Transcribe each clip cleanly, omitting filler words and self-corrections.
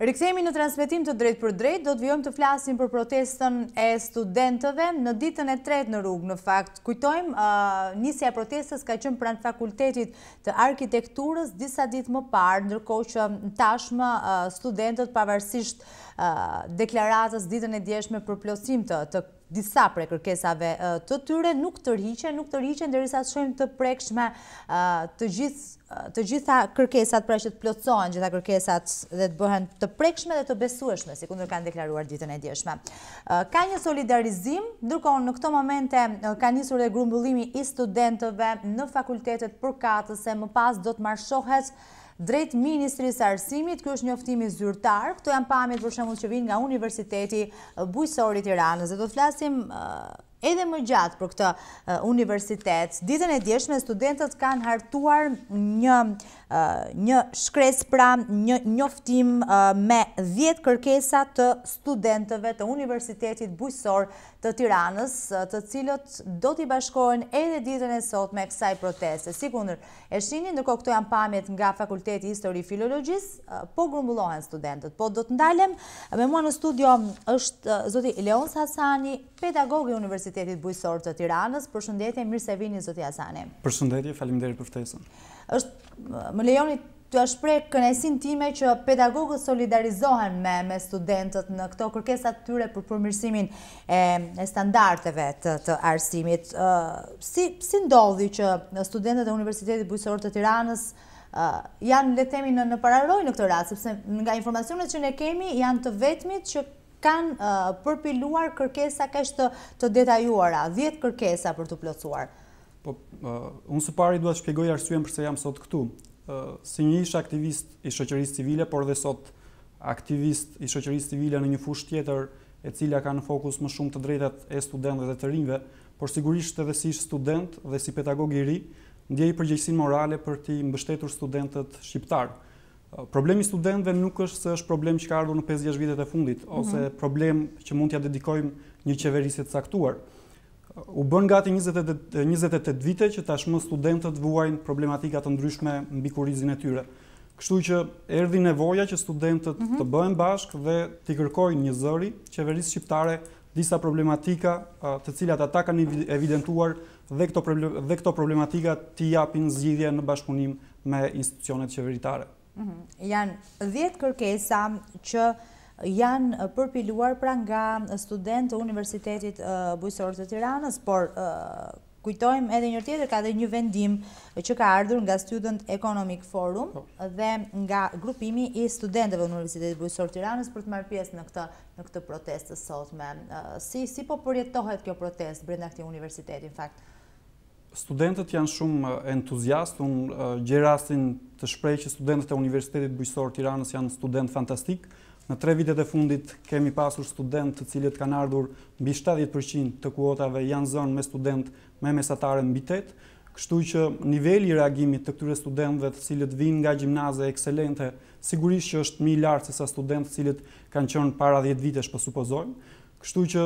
Rikthehemi në transmetim të drejt për drejt, do të vijojmë të flasim për protestën e studentëve në ditën e tretë në rrugë. Në fakt, kujtojmë, nisja e protestës ka qenë pranë Fakultetit të Arkitekturës disa ditë më parë, ndërkohë që tashmë studentët pavarësisht deklaratës ditën e djeshme për plotësim të disa prej kërkesave të tyre nuk tërhiqen derisa të shohim të prekshme të gjitha kërkesat, pra që të plotësohen gjitha kërkesat dhe të bëhen të prekshme dhe të besueshme, sikundër kanë deklaruar ditën e djeshme. Ka një solidarizim, ndërkohë në këto momente ka nisur dhe grumbullimi i studentëve në fakultetet përkatëse, më pas do të marshohet drejt Ministrisë së Arsimit. Ky është njoftimi zyrtar. Këto janë pamjet për shembull që vijnë nga Universiteti Bujqësor i Tiranës. Do të flasim edhe më gjatë për këtë universitet. Ditën e djeshme studentët kanë hartuar një shkresë, pra një njoftim me 10 kërkesa të studentëve të Universitetit Bujqësor të Tiranës, të cilët do t'i bashkohen edhe ditën e sotme kësaj proteste. Sikundër e shihni, ndërkohë këto janë pamjet nga Fakulteti Histori Filologjisë, po grumbullohen studentët. Po do të ndalem, me mua në studio është zoti Hasani, pedagog i Universitetit Bujqësor të Tiranës. Përshëndetje, mirë se vini zoti Hasani. Përshëndetje, faleminderit për ftesën. Më lejoni të shpreh kënaqësinë time që pedagogët solidarizohen me studentët në këto kërkesat tyre për përmirësimin e standardeve të arsimit. Si ndodhi që studentët e Universitetit Bujqësor të Tiranës janë, le të themi, në pararojë në këtë rast, sepse nga informacionet që ne kemi janë të vetmit që kanë përpiluar kërkesa kaq të detajuara, 10 kërkesa për të plotësuar. Po, unë së pari dua të shpjegoj arsyen pse jam sot këtu. Si një ish aktivist i shoqërisë civile, por dhe sot aktivist i shoqërisë civile në një fushë tjetër e cila ka në fokus më shumë të drejtat e studentëve dhe të rinjve, por sigurisht edhe si ish student dhe si pedagog i ri, ndjej përgjegjësinë morale për t'i mbështetur studentët shqiptar. Problemi i studentëve nuk është se është problem që ka ardhur në 5-6 vitet e fundit, ose problem që mund t'ia dedikojmë një qeverisje të caktuar. U bën gati 28 vite që tashmë studentët vuajnë problematika të ndryshme mbi kurrizin e tyre. Kështu që erdhi nevoja që studentët të bëhen bashkë dhe t'i kërkojnë një zëri qeverisë shqiptare disa problematika të cilat ata kanë evidentuar dhe këto problematika t'i japin zgjidhje në bashkëpunim me institucionet qeveritare. Janë 10 kërkesa që janë përpiluar pra nga studentë të Universitetit Bujqësor të Tiranës, por kujtojmë edhe një tjetër, ka dhe një vendim që ka ardhur nga Student Economic Forum dhe nga grupimi i studentëve Universitetit Bujqësor të Tiranës për të marrë pjesë në këtë protestë sotme. Si po përjetohet kjo protestë brenda këtij universiteti në fakt? Studentët janë shumë entuziastë. Unë gjej rastin të shpreh që studentët e Universitetit Bujqësor të Tiranës janë studentë fantastik. Në 3 vitet e fundit kemi pasur studentë të cilët kanë ardhur mbi 70% të kuotave janë zënë me studentë me mesatare mbi 8, kështu që niveli i reagimit të këtyre studentëve të cilët vinë nga gjimnaze ekselente sigurisht që është më i lartë se sa studentët të cilët kanë qenë para 10 vitesh, po supozojmë. Kështu që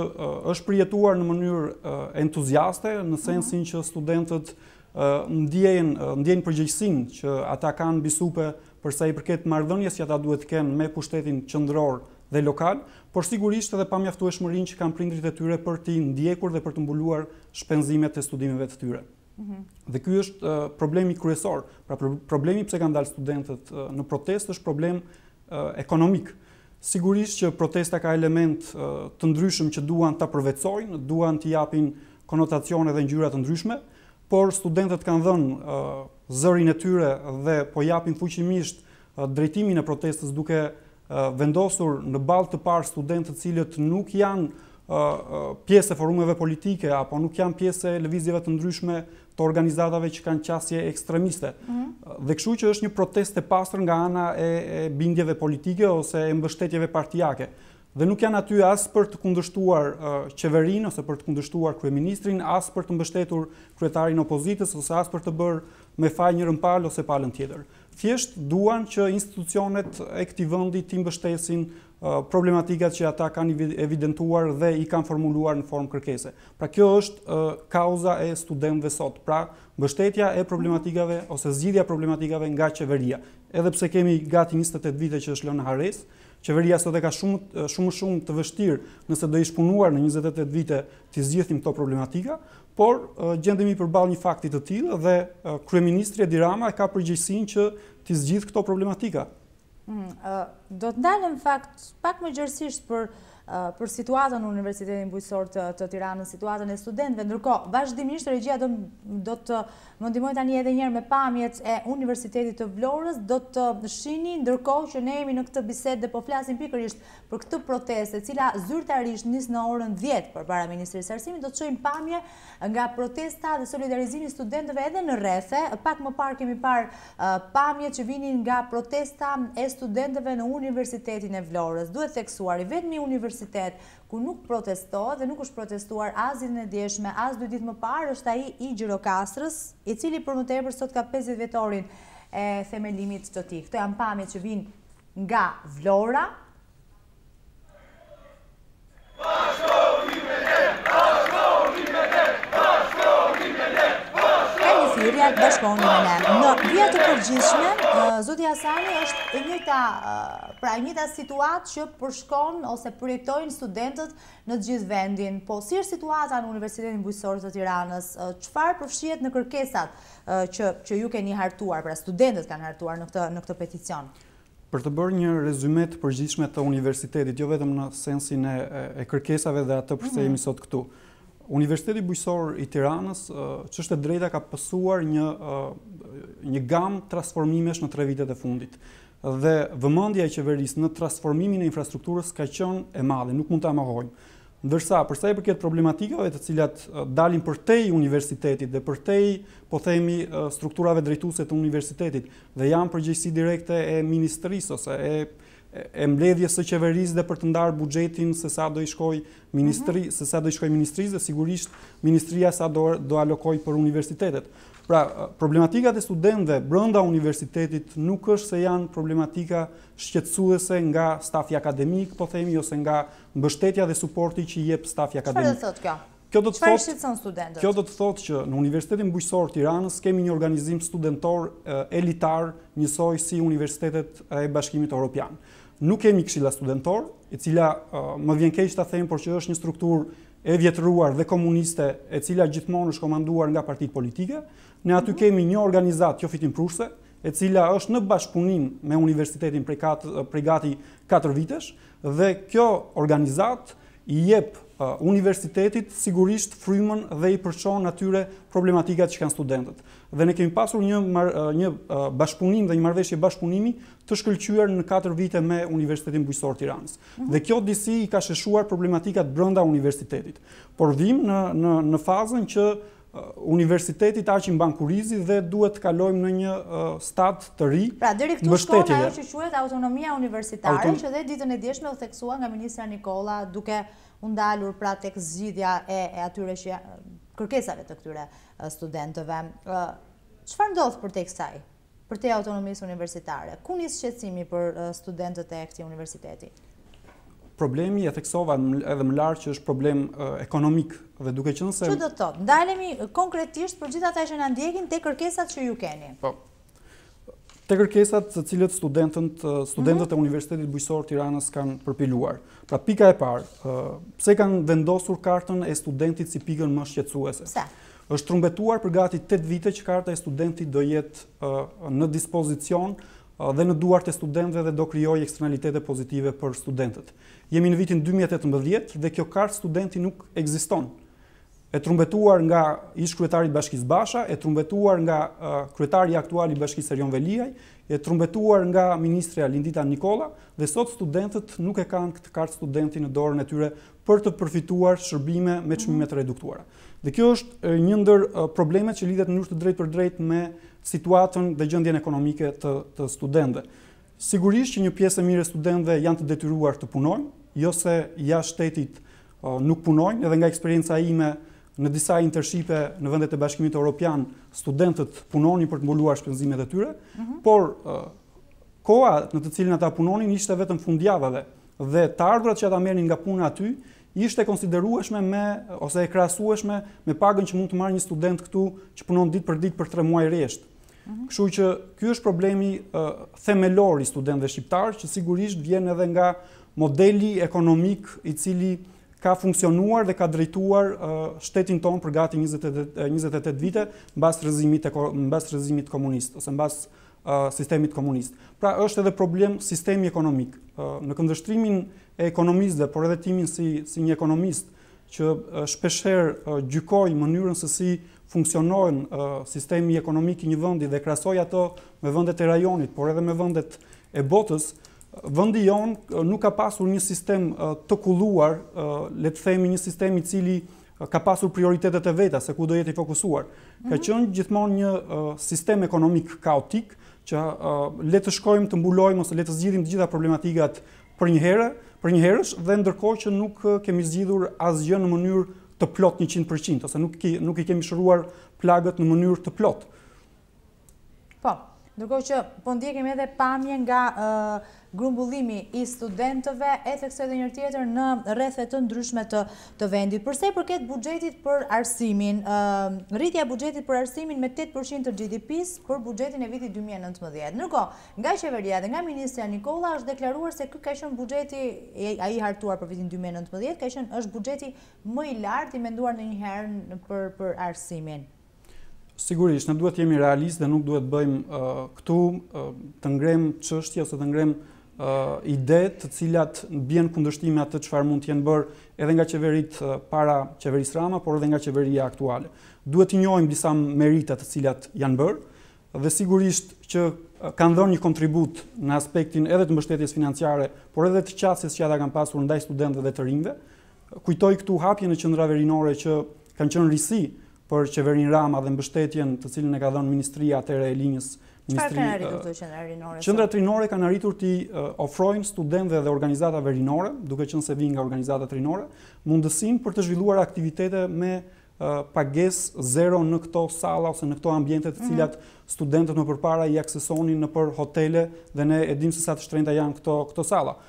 është përjetuar në mënyrë entuziaste, në sensin që studentët ndjejnë përgjegjësinë që ata kanë mbi supe për sa i përket marrëdhënies që ata duhet të kenë me pushtetin qendror dhe lokal, por sigurisht edhe pamjaftueshmërinë që kanë prindrit e tyre për t'i ndjekur dhe për të mbuluar shpenzimet e studimeve të tyre. Dhe ky është problemi kryesor. Pra problemi pse kanë dalë studentët në protestë është problem ekonomik. Sigurisht që protesta ka element të ndryshëm që duan ta përvetsojnë, duan t'i japin konotacione dhe ngjyra të ndryshme, por studentët kanë dhënë zërin e tyre dhe po japin fuqimisht drejtimin e protestës duke vendosur në ballë të parë studentë të cilët nuk janë pjesë e forumeve politike apo nuk janë pjesë e lëvizjeve të ndryshme të organizatave që kanë qasje ekstremiste. Dhe kështu që është një protestë e pastër nga ana e bindjeve politike ose e mbështetjeve partijake. Dhe nuk janë aty as për të kundërshtuar qeverinë ose për të kundërshtuar kryeministrin, as për të mbështetur kryetarin e opozitës ose as për të bërë me faj njërin palë ose palën tjetër. Thjesht duan që institucionet e këtij vendi t'i mbështesin problematikat që ata kanë evidentuar dhe i kanë formuluar në formë kërkese. Pra kjo është kauza e studentëve sot. Pra mbështetja e problematikave ose zgjidhja e problematikave nga qeveria. Edhe pse kemi gati 28 vite që është lënë në harres, qeveria sot e ka shumë të vështirë nëse do ish punuar në 28 vite të zgjidhnim këto problematika, por gjendemi përballë një fakti të tillë dhe kryeministri Edi Rama ka përgjegjësinë që të zgjidhë këto problematika. Do të ndalem fakt pak më gjerësisht për situatën në Universitetin Bujqësor të Tiranës, situatën e studentëve. Ndërkohë, vazhdimisht regjia do të më ndihmoj tani edhe një herë me pamjet e Universitetit të Vlorës, do të shihni ndërkohë që ne jemi në këtë bisedë dhe po flasim pikërisht për këtë protestë, e cila zyrtarisht nis në orën 10 përpara Ministrisë së Arsimit, do të shohim pamje nga protesta dhe solidarizimi i studentëve edhe në rrethe. Pak më parë kemi parë pamjet që vinin nga protesta e studentëve në Universitetin e Vlorës. Duhet theksuar, i vetmi universitet ku nuk protestohet dhe nuk është protestuar as ditën e djeshme, as 2 ditë më parë, është ai i Gjirokastrës, i cili për më tepër sot ka 50 vjetorin e themelimit të tij. Këto janë pamjet që vijnë nga Vlora. Bashkoni me ne. Në vija të përgjithshme, zoti Hasani është e njëjta situatë që përshkon ose projektojnë studentët në të gjithë vendin. Po si është situata në Universitetin Bujqësor të Tiranës? Çfarë përfshihet në kërkesat që ju keni hartuar, pra studentët kanë hartuar në këtë peticion? Për të bërë një rezume të përgjithshme të universitetit, jo vetëm në sensin e kërkesave dhe atë përse jemi sot këtu. Universiteti Bujqësor i Tiranës, çështë e drejta, ka pasur një gamë transformimesh në 3 vitet e fundit. Dhe vëmendja e qeverisë në transformimin e infrastrukturës ka qenë e madhe, nuk mund ta mohojmë. Ndërsa përsa i përket problematikave të cilat dalin përtej universitetit dhe përtej, po themi, strukturave drejtuese të universitetit dhe janë përgjegjësi direkte e ministrisë ose e mbledhjes së qeverisë dhe për të ndarë buxhetin se sa do i shkoj ministrisë dhe sigurisht ministria sa do alokoj për universitetet. Pra, problematikat e studentëve brenda universitetit nuk është se janë problematika shqetësuese nga stafi akademik, po themi, ose nga mbështetja dhe suporti që i jep stafi akademik. Çfarë do thotë kjo? Çfarë shqetëson studentët? Kjo do të thotë që në Universitetin Bujqësor Tiranës kemi një organizim studentor elitar njësoj si universitetet e Bashkimit Evropian. Nuk kemi këshilla studentor, e cila më vjen keq ta them, por që është një strukturë e vjetëruar dhe komuniste, e cila gjithmonë është komanduar nga partitë politike. Ne aty kemi një organizatë qofitimpruese, e cila është në bashkëpunim me universitetin prej gati 4 vitesh, dhe kjo organizatë i jep universitetit sigurisht frymën dhe i përçon atyre problematikat që kanë studentët. Dhe ne kemi pasur një bashkëpunim dhe një marrëveshje bashkëpunimi të shkëlqyer në 4 vite me Universitetin Bujqësor Tiranës. Dhe kjo disi i ka sheshuar problematikat brenda universitetit. Por vim në fazën që universitetit aq i mban kurizi dhe duhet të kalojmë në një stad të ri. Pra deri këtu shkon ajo që quhet autonomia universitare, që dhe ditën e djeshme u theksua nga ministra Nikola, duke u ndalur pra tek zgjidhja e atyre që kërkesave të këtyre studentëve. Çfarë ndodh përtej kësaj? Përtej autonomisë universitare? Ku nis shqetësimi për studentët e këtij universiteti? Problemi, e theksova edhe më lart, që është problem ekonomik dhe duke qenë se... Ç'do të thotë? Ndalemi konkretisht për gjithë ata që na ndjekin te kërkesat që ju keni. Po. Te kërkesat të cilët studentët e Universitetit Bujqësor Tiranës kanë përpiluar. Pra pika e parë, pse kanë vendosur kartën e studentit si pikën më shqetësuese? Pse? Është trumbetuar për gati 8 vite që karta e studentit do jetë në dispozicion dhe në duart e studentëve dhe do krijojë eksternalitete pozitive për studentët. Jemi në vitin 2018 dhe kjo kartë studenti nuk ekziston. E trumbetuar nga ish kryetari i Bashkisë Basha, e trumbetuar nga kryetari aktual i Bashkisë Erion Veliaj, e trumbetuar nga ministrja Lindita Nikola, dhe sot studentët nuk e kanë këtë kartë studenti në dorën e tyre për të përfituar shërbime me çmime të reduktuara. Dhe kjo është një ndër problemet që lidhet në mënyrë të drejtë për drejtë me situatën dhe gjendjen ekonomike të studentëve. Sigurisht që një pjesë e mirë e studentëve janë të detyruar të punojnë, jo se jashtë shtetit nuk punojnë, edhe nga eksperjenca ime në disa intershipe në vendet e Bashkimit Evropian, studentët punonin për të mbuluar shpenzimet e tyre, por koha në të cilin ata punonin ishte vetëm fundjavave dhe të ardhurat që ata merrnin nga puna aty ishte konsiderueshme ose e krahasueshme me pagën që mund të marrë një student këtu që punon ditë për ditë për 3 muaj rresht. Kështu që ky është problemi themelor i studentëve shqiptarë, që sigurisht vjen edhe nga modeli ekonomik i cili ka funksionuar dhe ka drejtuar shtetin tonë për gati 28 vite mbas rrëzimit komunist ose mbas sistemit komunist. Pra është edhe problem sistemi ekonomik. Në këndvështrimin e ekonomistëve, por edhe timin si një ekonomist që shpeshherë gjykoj mënyrën se si funksionojnë sistemi ekonomik i një vendi dhe krahasoj ato me vendet e rajonit, por edhe me vendet e botës, vendi jonë nuk ka pasur një sistem të kulluar, le të themi një sistem i cili ka pasur prioritetet e veta se ku do jetë i fokusuar. Ka qenë gjithmonë një sistem ekonomik kaotik që le të shkojmë të mbulojmë ose le të zgjidhim të gjitha problematikat për një herësh dhe ndërkohë që nuk kemi zgjidhur asgjë në mënyrë të plot 100%, ose nuk i kemi shëruar plagët në mënyrë të plot. Po, ndërkohë që po ndjekim edhe pamje nga grumbullimi i studentëve e theksoj edhe njëri tjetër në rrethe të ndryshme të vendit. Përsa i përket buxhetit për arsimin, rritja e buxhetit për arsimin me 8% të GDP-s për buxhetin e vitit 2019. Ndërkohë, nga qeveria dhe nga ministrja Nikolla është deklaruar se ky ka qenë buxheti ai hartuar për vitin 2019, është buxheti më i lartë i menduar ndonjëherë për arsimin. Sigurisht, ne duhet jemi realistë dhe nuk duhet bëjmë këtu të ngrem çështje ose të ngrem ide të cilat bien kundërshtim me atë çfarë mund të jenë bërë edhe nga qeveritë para qeverisë Rama, por edhe nga qeveria aktuale. Duhet të njohim disa merita të cilat janë bërë dhe sigurisht që kanë dhënë një kontribut në aspektin edhe të mbështetjes financiare, por edhe të qasjes që ata kanë pasur ndaj studentëve dhe të rinjve. Kujtoj këtu hapjen e qendrave rinore që kanë qenë risi për qeverinë Rama dhe mbështetjen të cilën e ka dhënë ministria atëherë e linjës. Çfarë kanë arritur këto qendra rinore? Qendrat rinore kanë arritur të ofrojnë studentëve dhe organizatave rinore, duke qenë se vijnë nga organizatat rinore, mundësinë për të zhvilluar aktivitete me pagesë zero në këto salla ose në këto ambiente të cilat studentët më përpara i aksesonin nëpër hotele dhe ne e dimë se sa të shtrenjta janë këto salla.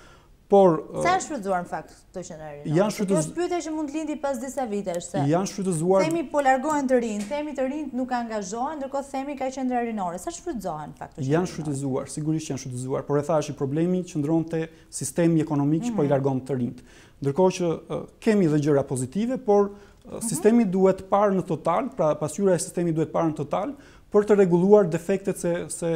Por sa janë shfrytzuar në fakt këto qendra rinore? Janë shfrytzuar. Kjo është pyetje që mund të lindi pas disa vitesh se. Janë shfrytzuar. Themi po largohen të rinj, themi të rinjt nuk angazhohen, ndërkohë themi ka qendra rinore. Sa shfrytzohen në fakt? Janë shfrytzuar, sigurisht janë shfrytzuar, por e thash problemi qëndron te sistemi ekonomik që po i largon të rinjt. Ndërkohë që kemi edhe gjëra pozitive, por sistemi duhet parë në total, pra pasqyra e sistemit duhet parë në total për të rregulluar defektet se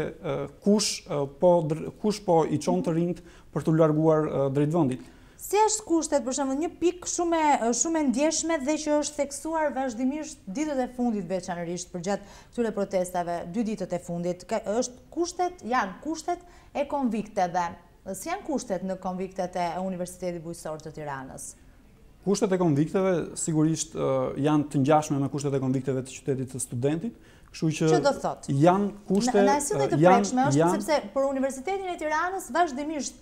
kush po i çon të rinjt për të larguar drejt vendit. Si është kushtet, për shembull, një pikë shumë e ndjeshme dhe që është theksuar vazhdimisht ditët e fundit veçanërisht përgjatë këtyre protestave, 2 ditët e fundit, janë kushtet e konvikteve. Si janë kushtet në konviktet e Universitetit Bujqësor të Tiranës? Kushtet e konvikteve sigurisht janë të ngjashme me kushtet e konvikteve të qytetit të studentit. Që do thotë? Janë kushte... Në asillet të prekshme është sepse për Universitetin e Tiranës vazhdimisht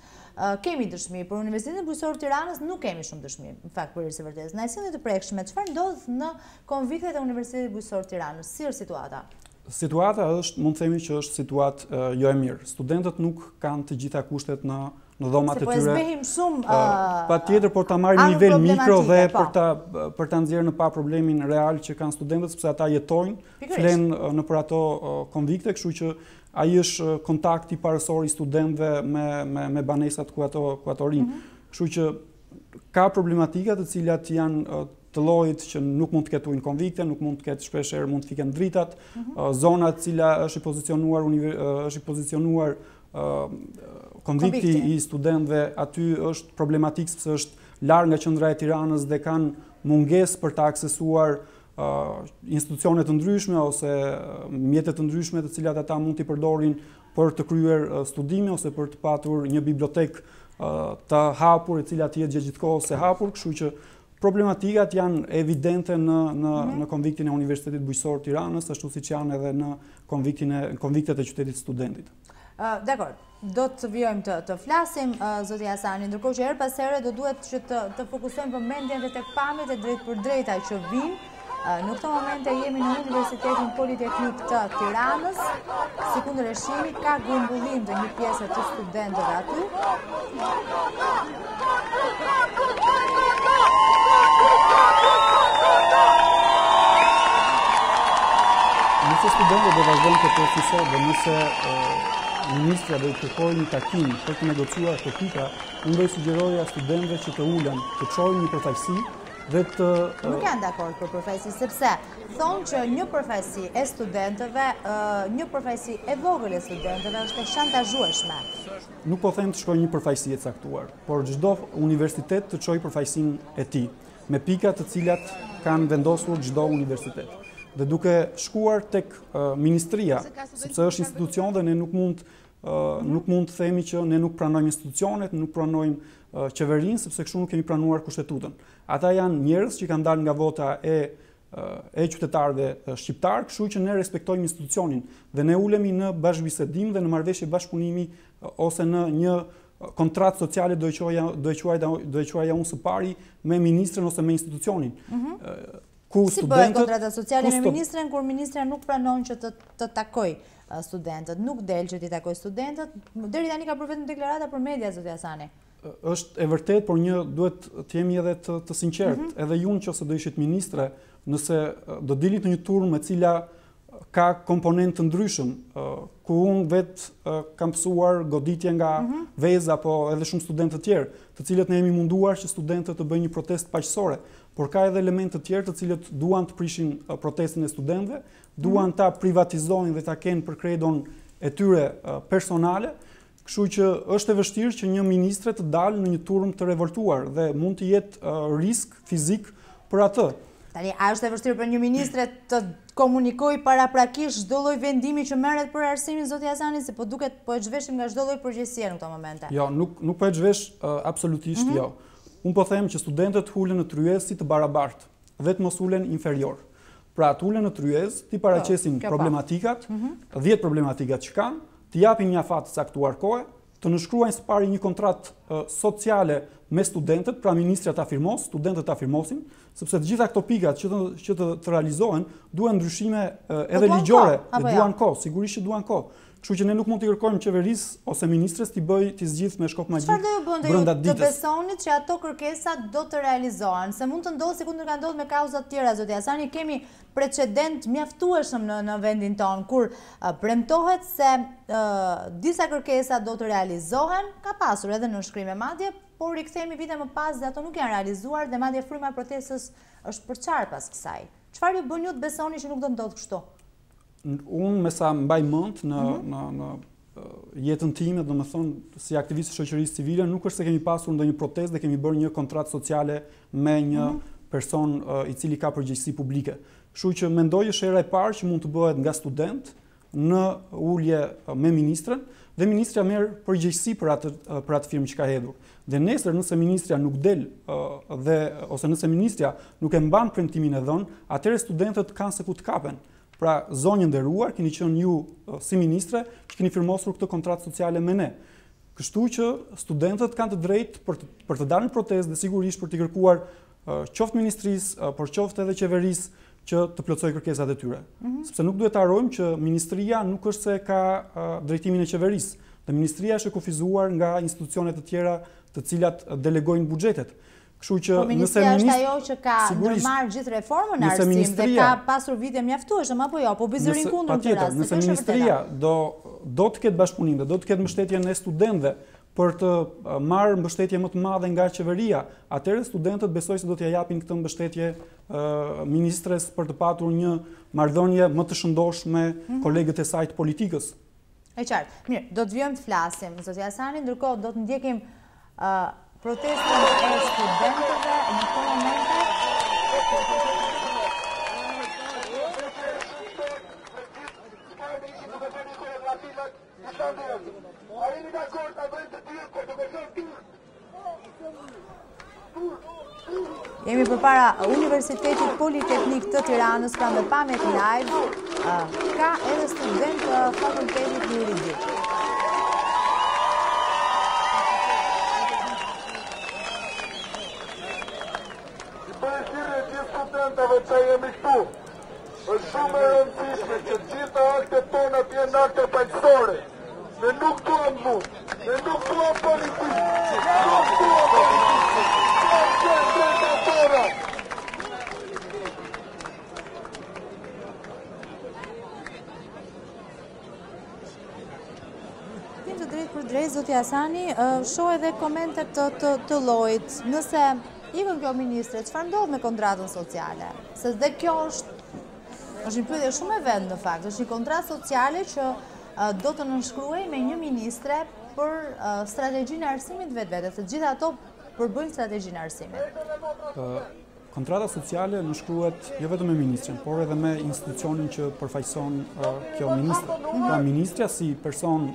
kemi dëshmi, për Universitetin Bujqësor të Tiranës nuk kemi shumë dëshmi, në fakt për së vërtetës. Në asillet të prekshme, çfarë ndodh në konviktet e Universitetit Bujqësor të Tiranës? Si është situata? Situata është, mund të themi që është situatë jo e mirë. Studentët nuk kanë të gjitha kushtet në dhomat e tyre. Se po e zbehim shumë patjetër por ta marrin nivel mikro dhe për ta nxjerrë në pa problemin real që kanë studentët, sepse ata jetojnë, flenë nëpër ato konvikte, kështu që ai është kontakti parësor i studentëve me banesat ku ato rinë. Kështu që ka problematika të cilat janë të llojit që nuk mund të ketë ujë konvikte, nuk mund të ketë shpeshherë mund të fiken dritat, zona e cila është i pozicionuar konvikti i studentëve aty është problematik sepse është larg nga qendra e Tiranës dhe kanë mungesë për të aksesuar institucione të ndryshme ose mjete të ndryshme të cilat ata mund t'i përdorin për të kryer studime ose për të patur një bibliotekë të hapur e cila të jetë gjithkohës e hapur, kështu që problematikat janë evidente në konviktin e Universitetit Bujqësor të Tiranës, ashtu siç janë edhe në konviktet e qytetit studentit. Dakor, do të vjojmë të flasim, zoti Hasani, ndërkohë që her pas here do duhet që të fokusojmë vëmendjen dhe tek pamjet e drejt për drejta që vinë. Në këto momente jemi në Universitetin Politeknik të Tiranës, si kundër lëshimit ka grumbullim të një pjesë të studentëve aty. Në Nëse studentët do vazhdojnë të përfisojnë dhe nëse ministra do të kërkojë një takim për të negociuar këto pika, unë do i sugjeroja studentëve që të ulen, të çojnë një përfaqësi dhe të... Nuk janë dakord për përfaqësi, sepse thonë që një përfaqësi e studentëve, një përfaqësi e vogël e studentëve është e shantazhueshme. Nuk po them të shkojë një përfaqësi e caktuar, por çdo universitet të çojë përfaqësinë e tij, me pika të cilat kanë vendosur çdo universitet. Dhe duke shkuar tek ministria, sepse është institucion dhe ne nuk mund të themi që ne nuk pranojmë institucionet, nuk pranojmë qeverinë, sepse kështu nuk kemi pranuar kushtetutën. Ata janë njerëz që kanë dalë nga vota e qytetarëve shqiptar, kështu që ne respektojmë institucionin dhe ne ulemi në bashkëbisedim dhe në marrëveshje bashkëpunimi ose në një kontratë sociale do e quaja unë së pari me ministrin ose me institucionin. Si bëhen kontrata sociale me ministren, kur ministra nuk pranon që të takoj studentët, nuk del që t'i takoj studentët, deri tani ka bërë vetëm deklarata për media, zoti Hasani. Është e vërtet, por duhet të jemi edhe të sinqert. Edhe ju nëse do ishit ministre, nëse do dilit në një turm e cila ka komponent të ndryshëm, ku unë vetë kam mësuar goditje nga veza, po edhe shumë studentë të tjerë, të cilët ne jemi munduar që studentët të bëjnë një protestë paqësore, por ka edhe elementë të tjerë të cilët duan të prishin protestën e studentëve, duan ta privatizojnë dhe ta kenë për kredon e tyre personale, kështu që është e vështirë që një ministre të dalë në një turm të revoltuar dhe mund të jetë risk fizik për atë. Tani, a është e vështirë për një ministre të komunikoj paraprakisht çdo lloj vendimi që merret për arsimin, zoti Hasani, se po duket po e zhveshim nga çdo lloj përgjegjësie në këto momente? Jo, nuk po e zhvesh absolutisht, jo. Unë po them që studentët hulen në tryezë si të barabartë, vetëm mos ulen inferior. Pra, të ulen në tryezë, ti paraqesin problematikat, 10 problematikat që kanë, të japin një afat të caktuar kohe, të nënshkruajnë së pari një kontratë sociale me studentët, pra ministria ta firmos, studentët ta firmosin, sepse të gjitha këto pikat që të realizohen duhen ndryshime edhe ligjore, dhe duan kohë, sigurisht që duan kohë. Kështu që ne nuk mund t'i kërkojmë qeverisë ose ministres t'i zgjidh me shkop magjik brenda ditës. Çfarë do ju bënte ju të besonit që ato kërkesat do të realizohen? Se mund të ndodhë sikur ka ndodhur me kauzat tjera, zoti Hasani, kemi precedent mjaftueshëm në vendin tonë, kur premtohet se disa kërkesa do të realizohen, ka pasur edhe në shkrim e madje, por rikthehemi vite më pas dhe ato nuk janë realizuar dhe madje fryma e protestës është përçarë pas kësaj. Çfarë ju bën ju të besoni që nuk do ndodhë kështu? Unë me sa mbaj mend në jetën time, domethënë si aktivist i shoqërisë civile, nuk është se kemi pasur ndonjë protestë dhe kemi bërë një kontratë sociale me një person i cili ka përgjegjësi publike. Kështu që mendoj është era e parë që mund të bëhet nga student në ulje me ministrën dhe ministria merr përgjegjësi për atë firmë që ka hedhur. Dhe nesër nëse ministria nuk del ose nëse ministria nuk e mban premtimin e dhënë, atëherë studentët kanë se ku të kapen. Pra, zonjë nderuar, keni qenë ju si ministre që keni firmosur këtë kontratë sociale me ne. Kështu që studentët kanë të drejtë për të dalë në protestë dhe sigurisht për t'i kërkuar qoftë ministrisë, por qoftë edhe qeverisë që të plotësojë kërkesat e tyre. Sepse nuk duhet të harrojmë që ministria nuk është se ka drejtimin e qeverisë, dhe ministria është e kufizuar nga institucionet të tjera të cilat delegojnë buxhetet. Po ministria është ajo që ka ndërmarrë gjithë reformën në arsim dhe ka pasur vite mjaftueshëm apo jo, po bizurin kundër këtë rast. Nëse ministria do të ketë bashkëpunim dhe do të ketë mbështetjen e studentëve për të marrë mbështetje më të madhe nga qeveria, atëherë studentët besoj se do t'ia japin këtë mbështetje ministres për të patur një marrëdhënie më të shëndosh me kolegët e saj të politikës. E qartë. Mirë, do të vijmë të flasim, zoti Hasani, ndërkohë do të ndjekim protestën e studentëve në këto momente. Jemi përpara Universitetit Politeknik të Tiranës, pra me pamjet live, ka edhe student të Fakultetit Juridik. Që jemi këtu, është shumë e rëndësishme që gjitha akte tona të jenë akte paqësore. Ne nuk duam mu, ne nuk duam politikë, nuk duam politikë, duam qenë drejta tona. drejt, zoti Hasani, shoh edhe komentet të llojit. Nëse ikën kjo ministre, çfarë ndodh me kontratën sociale? Se dhe kjo është një pyetje shumë e vend në fakt. Është një kontratë sociale që do të nënshkruhej me një ministre për strategjinë e arsimit vetvete, se gjithë ato përbëjnë strategjinë e arsimit. Kontrata sociale nënshkruhet jo vetëm me ministrin, por edhe me institucionin që përfaqëson kjo ministre. Pra ministrja si person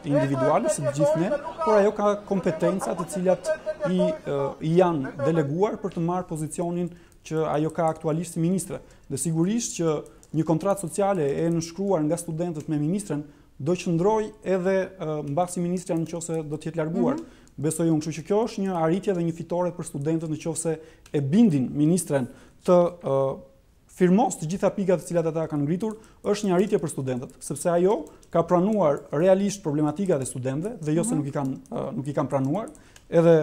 individual, si gjithë ne, por ajo ka kompetenca të cilat i janë deleguar për të marrë pozicionin që ajo ka aktualisht si ministre. Dhe sigurisht që një kontratë sociale e nënshkruar nga studentët me ministren do qëndroj edhe mbasi ministrja nëse do të jetë larguar. Besoj unë, kështu që kjo është një arritje dhe një fitore për studentët nëse e bindin ministren të firmos të gjitha pikat të cilat ata kanë ngritur, është një arritje për studentët, sepse ajo ka pranuar realisht problematikat e studentëve dhe jo se nuk i kanë pranuar, edhe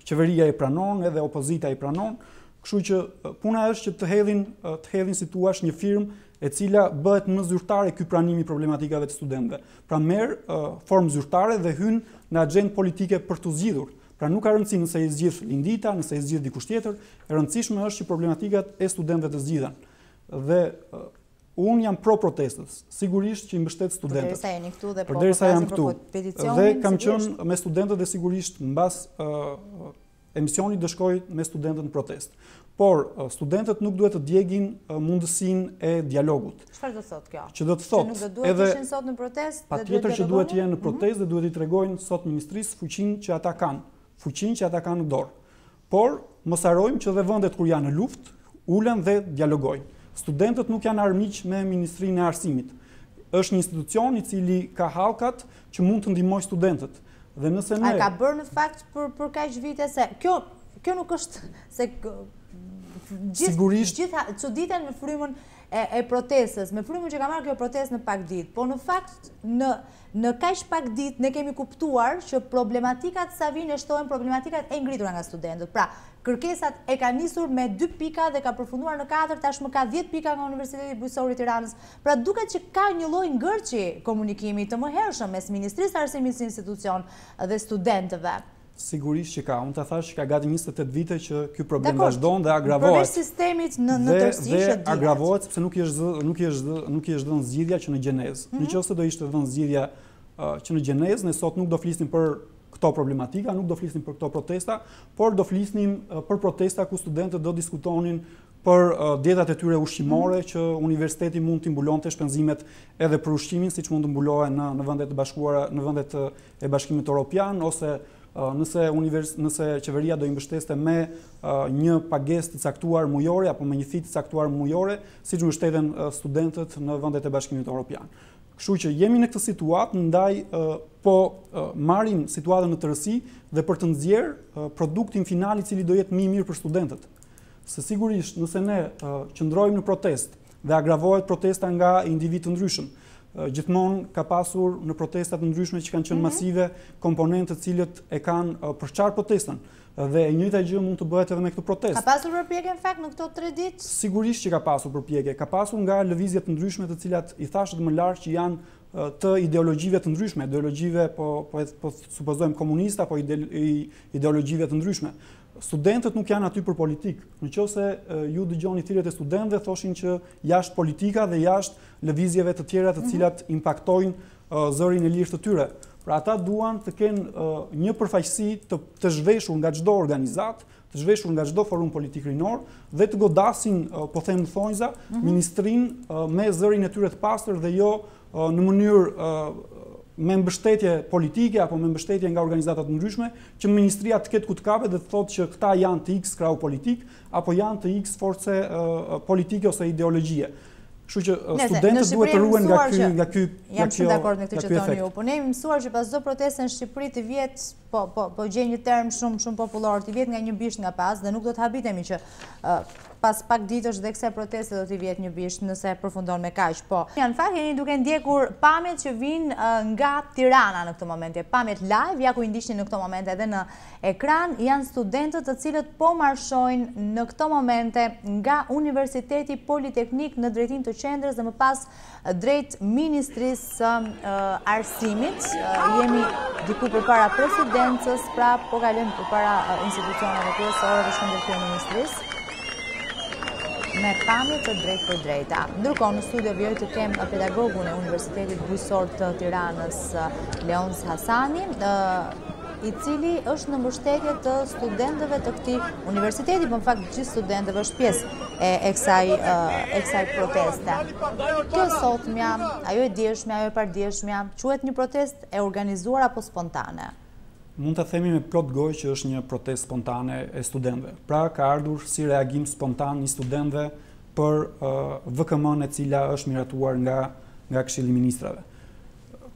qeveria i pranon, edhe opozita i pranon, kështu që puna është që të hedhin si thua një firmë e cila bëhet më zyrtare ky pranimi problematikave të studentëve. Pra merr formë zyrtare dhe hyn në agjendë politike për të zgjidhur. Pra nuk ka rëndësi nëse i zgjidh Lindita, nëse i zgjidh dikush tjetër, e rëndësishme është që problematikat e studentëve të zgjidhen. Dhe unë jam pro protestës, sigurisht që i mbështet studentët. Përderisa jeni këtu dhe përderisa jam këtu. Peticionin, dhe kam qenë me studentët dhe sigurisht mbas emisionit do shkoj me studentët në protestë. Por studentët nuk duhet të djegin mundësinë e dialogut. Çfarë do thotë kjo? Që do të thotë, nuk do duhet të ishin sot në protestë, patjetër që duhet të jenë në protestë dhe duhet i tregojnë sot ministrisë fuqinë që ata kanë, fuqinë që ata kanë në dorë. Por mos harrojmë që dhe vendet kur janë në luftë, ulen dhe dialogojnë. Studentët nuk janë armiq me Ministrinë e Arsimit. Është një institucion i cili ka hallkat që mund të ndihmojë studentët. Dhe nëse ne ka bërë në fakt për kaq vite se kjo nuk është se gjitha çuditen me frymën e protestës, me frymën që ka marrë kjo protestë në pak ditë, po në fakt në kaq pak ditë ne kemi kuptuar që problematikat sa vinë shtohen problematikat e ngritura nga studentët. Pra, kërkesat e ka nisur me 2 pika dhe ka përfunduar në 4, tashmë ka 10 pika nga Universiteti Bujqësor i Tiranës. Pra, duket që ka një lloj ngërçi komunikimi të mëhershëm mes Ministrisë së Arsimit si institucion dhe studentëve. Sigurisht që ka. Unë të thash që ka gati 28 vite që ky problem vazhdon dhe agravohet. Përveç sistemit në tërësi që dhe agravohet sepse nuk i është dhënë zgjidhja që në gjenezë. Nëse do ishte dhënë zgjidhja që në gjenezë, ne sot nuk do flisnim për këto problematika, nuk do flisnim për këto protesta, por do flisnim për protesta ku studentët do diskutonin për dietat e tyre ushqimore që universiteti mund të mbulonte shpenzimet edhe për ushqimin, siç mund të mbulohen në vendet e bashkuara, në vendet e Bashkimit Evropian, ose nëse qeveria do i mbështeste me një pagesë të caktuar mujore apo me një fitë të caktuar mujore, siç mbështeten studentët në vendet e Bashkimit Evropian. Kështu që jemi në këtë situatë, ndaj po marrim situatën në tërësi dhe për të nxjerrë produktin final i cili do jetë më i mirë për studentët. Se sigurisht nëse ne qëndrojmë në protestë dhe agravohet protesta nga individ të ndryshëm, gjithmonë ka pasur në protestat të ndryshme që kanë qenë masive komponentë të cilët e kanë përçarë protestën. Dhe e njëjta gjë mund të bëhet edhe me këtë protestë. Ka pasur përpjekje në fakt në këto 3 ditë? Sigurisht që ka pasur përpjekje. Ka pasur nga lëvizje të ndryshme të cilat i thashët më lart që janë të ideologjive të ndryshme, ideologjive po supozojmë komunista, po ideologjive të ndryshme. Studentët nuk janë aty për politikë. Nëse ju dëgjoni thirrjet e studentëve, thoshin që jashtë politika dhe jashtë lëvizjeve të tjera të cilat impaktojnë zërin e lirë të tyre. Pra ata duan të kenë një përfaqësi të zhveshur nga çdo organizat, të zhveshur nga çdo forum politik rinor dhe të godasin, po them thonjza, ministrinë me zërin e tyre të pastër dhe jo në mënyrë me mbështetje politike apo me mbështetje nga organizata të ndryshme, që ministria të ketë ku të kapet dhe të thotë që këta janë të X krau politik apo janë të X force politike ose ideologjie. Kështu që studentët duhet të ruhen nga ky jam shumë dakord me këtë që thoni ju. Po ne jemi mësuar që pas çdo proteste në Shqipëri të vjet po gjej një term shumë popullor, të vjet nga një bisht nga pas dhe nuk do të habitemi që pas pak ditësh dhe kësaj proteste do t'i vjet një bisht nëse përfundon me kaq. Po, në fakt jeni duke ndjekur pamjet që vijnë nga Tirana në këtë moment. Pamjet live, ja ku i ndiqni në këtë moment edhe në ekran, janë studentët të cilët po marshojnë në këto momente nga Universiteti Politeknik në drejtim të qendrës dhe më pas drejt Ministrisë së Arsimit. Jemi diku përpara presidencës, pra po kalojmë përpara institucioneve kryesore të Shëndetësisë Ministrisë me pamje të drejtë për drejta. Ndërkohë në studio vjoj të kem pedagogun e Universitetit Bujqësor të Tiranës, Leons Hasani, i cili është në mbështetje të studentëve të këtij universiteti, por në fakt gjithë studentëve është pjesë e kësaj proteste. Kjo sotmja, ajo e djeshmja, ajo e pardjeshmja, quhet një protestë e organizuar apo spontane? Mund të themi me plot gojë që është një protestë spontane e studentëve. Pra ka ardhur si reagim spontan i studentëve për VKM-n e cila është miratuar nga Këshilli i Ministrave.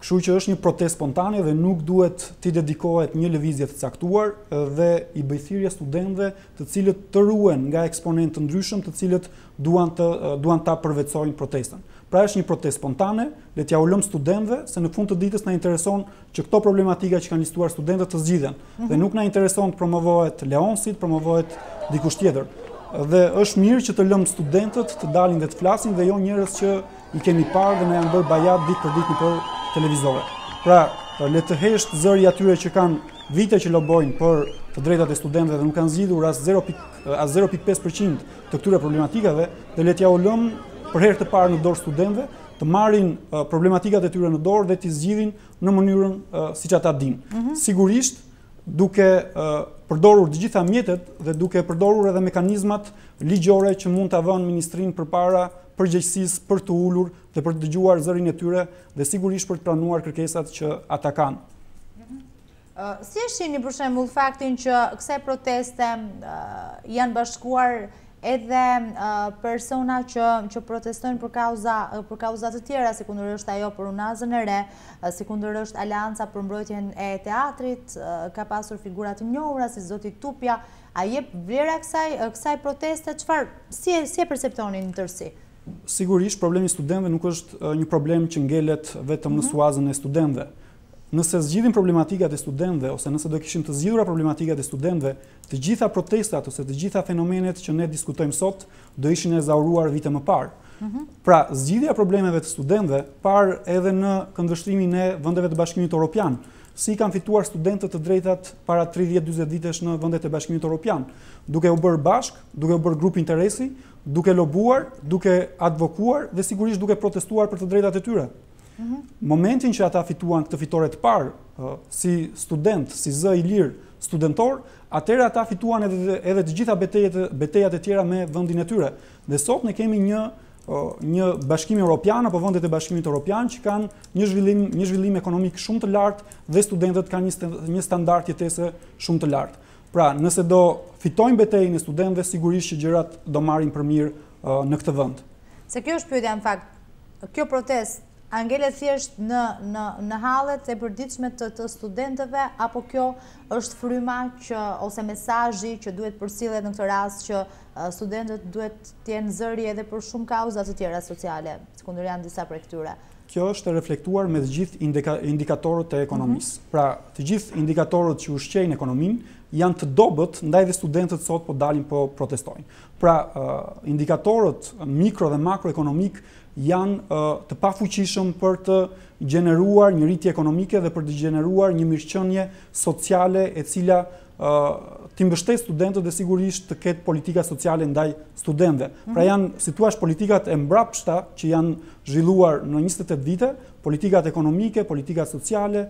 Kështu që është një protestë spontane dhe nuk duhet t'i dedikohet një lëvizje të caktuar dhe i bëj thirrje studentëve të cilët të ruhen nga eksponentë të ndryshëm të cilët duan ta përvetësojnë protestën. Pra është një protestë spontane, le t'ja ulëm studentëve se në fund të ditës na intereson që këto problematika që kanë listuar studentët të zgjidhen dhe nuk na intereson të promovohet Leonsit, promovohet dikush tjetër. Dhe është mirë që të lëm studentët të dalin dhe të flasin dhe jo njerëz që i kemi parë dhe na janë bërë bajat ditë për ditë nëpër televizore. Pra, le të hesht zëri atyre që kanë vite që lobojnë për të drejtat e studentëve dhe nuk kanë zgjidhur as 0.5% të këtyre problematikave dhe le t'ja u lëm për herë të parë në dorë studentëve të marrin problematikat e tyre në dorë dhe t'i zgjidhin në mënyrën siç ata dinë. Sigurisht duke përdorur të gjitha mjetet dhe duke përdorur edhe mekanizmat ligjore që mund ta vënë ministrinë përpara përgjegjësisë për të ulur dhe për të dëgjuar zërin e tyre dhe sigurisht për të pranuar kërkesat që ata kanë. Si e shihni për shembull faktin që kësaj proteste janë bashkuar edhe persona që protestojnë për kauza të tjera, si kundër është ajo për unazën e re, si kundër është Aleanca për mbrojtjen e teatrit, ka pasur figura të njohura si zoti Tupja. A jep vlera kësaj proteste? Si e perceptoni në tërësi? Sigurisht, problemi i studentëve nuk është një problem që ngelet vetëm në suazën e studentëve. Nëse zgjidhim problematikat e studentëve ose nëse do kishim të zgjidhura problematikat e studentëve, të gjitha protestat ose të gjitha fenomenet që ne diskutojmë sot do ishin ezauruar vite më parë. Pra, zgjidhja problemeve të studentëve parë edhe në këndvështrimin e vendeve të Bashkimit Evropian, si kanë fituar studentët të drejtat para 30-40 vitesh në vendet e Bashkimit Evropian, duke u bërë bashk, duke u bërë grup interesi, duke lobuar, duke advokuar dhe sigurisht duke protestuar për të drejtat e tyre. Momentin që ata fituan këtë fitore të parë, si student, si zë i lirë studentor, atëherë ata fituan edhe të gjitha betejat e tjera me vendin e tyre. Dhe sot ne kemi një bashkim evropian apo vendet e Bashkimit Evropian që kanë një zhvillim ekonomik shumë të lartë dhe studentët kanë një standard jetese shumë të lartë. Pra, nëse do fitojnë betejën e studentëve, sigurisht që gjërat do marrin për mirë në këtë vend. Se kjo është pyetja në fakt, kjo protestë a ngelet thjesht në hallet e përditshme të studentëve, apo kjo është fryma ose mesazhi që duhet përcjellet në këtë rast që studentët duhet të jenë zëri edhe për shumë kauza të tjera sociale, sikundër janë disa prej këtyre? Kjo është e reflektuar me të gjithë indikatorët e ekonomisë. Pra, të gjithë indikatorët që ushqejnë ekonominë janë të dobët ndaj dhe studentët sot po dalin po protestojnë. Pra, indikatorët mikro dhe makroekonomik janë të pafuqishëm për të gjeneruar një rritje ekonomike dhe për të gjeneruar një mirëqenie sociale e cila të mbështet studentët dhe sigurisht të ketë politika sociale ndaj studentëve. Pra janë, si thua, politikat e mbrapshta që janë zhvilluar në 28 vite, politikat ekonomike, politikat sociale,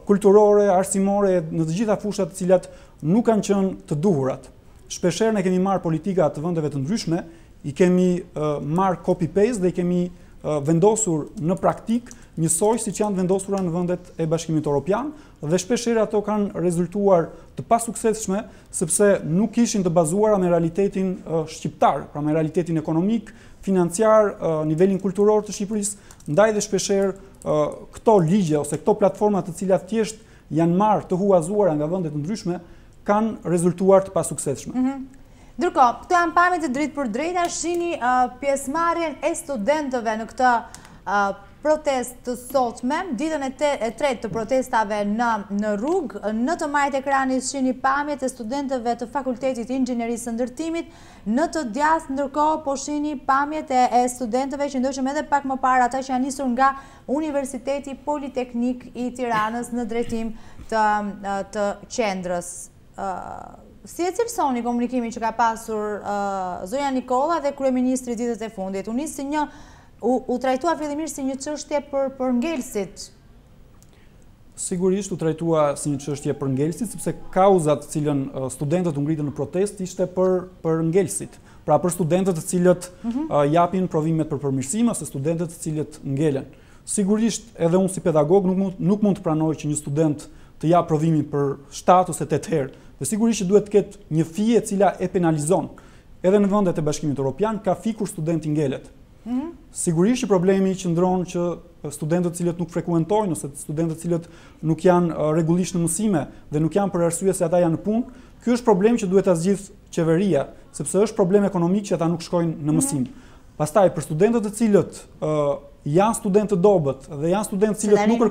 kulturore, arsimore, në të gjitha fushat të cilat nuk kanë qenë të duhurat. Shpeshherë ne kemi marrë politika të vendeve të ndryshme, i kemi marrë copy-paste dhe i kemi vendosur në praktik njësoj si që janë vendosura në vendet e Bashkimit Evropian dhe shpeshherë ato kanë rezultuar të pasuksesshme sepse nuk ishin të bazuara me realitetin shqiptar, pra me realitetin ekonomik, financiar, nivelin kulturor të Shqipërisë, ndaj dhe shpeshherë këto ligje ose këto platforma të cilat thjesht janë marrë të huazuara nga vende të ndryshme kanë rezultuar të pasuksesshme. Ndërkohë, këto janë pamjet e drejtë për drejta, shihni pjesëmarrjen e studentëve në këtë protestë të sotme, ditën e tretë të protestave në rrugë. Në të majtë ekranit shihni pamjet e studentëve të Fakultetit Inxhinierisë së Ndërtimit, në të djathtë ndërkohë po shihni pamjet e studentëve që ndoshëm edhe pak më parë ata që janë nisur nga Universiteti Politeknik i Tiranës në drejtim të qendrës. Si e cilësoni komunikimin që ka pasur zonja Nikolla dhe kryeministri ditët e fundit? U trajtua fillimisht si një çështje për ngelësit. Sigurisht u trajtua si një çështje për ngelësit, sepse kauzat të cilën studentët u ngritën në protestë ishte për ngelësit. Pra për studentët të cilët japin provimet për përmirësim ose studentët të cilët ngelen. Sigurisht edhe unë si pedagog nuk mund të pranoj që një student të jap provimin për 7 ose 8 herë. Dhe sigurisht që duhet të ketë një fije e cila e penalizon. Edhe në vendet e Bashkimit Evropian ka fije kur studenti ngelet. Sigurisht që problemi qëndron që studentët cilët nuk frekuentojnë ose studentët cilët nuk janë rregullisht në mësime dhe nuk janë për arsye se ata janë në punë, ky është problem që duhet ta zgjidhë qeveria, sepse është problem ekonomik që ata nuk shkojnë në mësim. Pastaj për studentët të cilët janë studentë dobët dhe janë studentë cilët nuk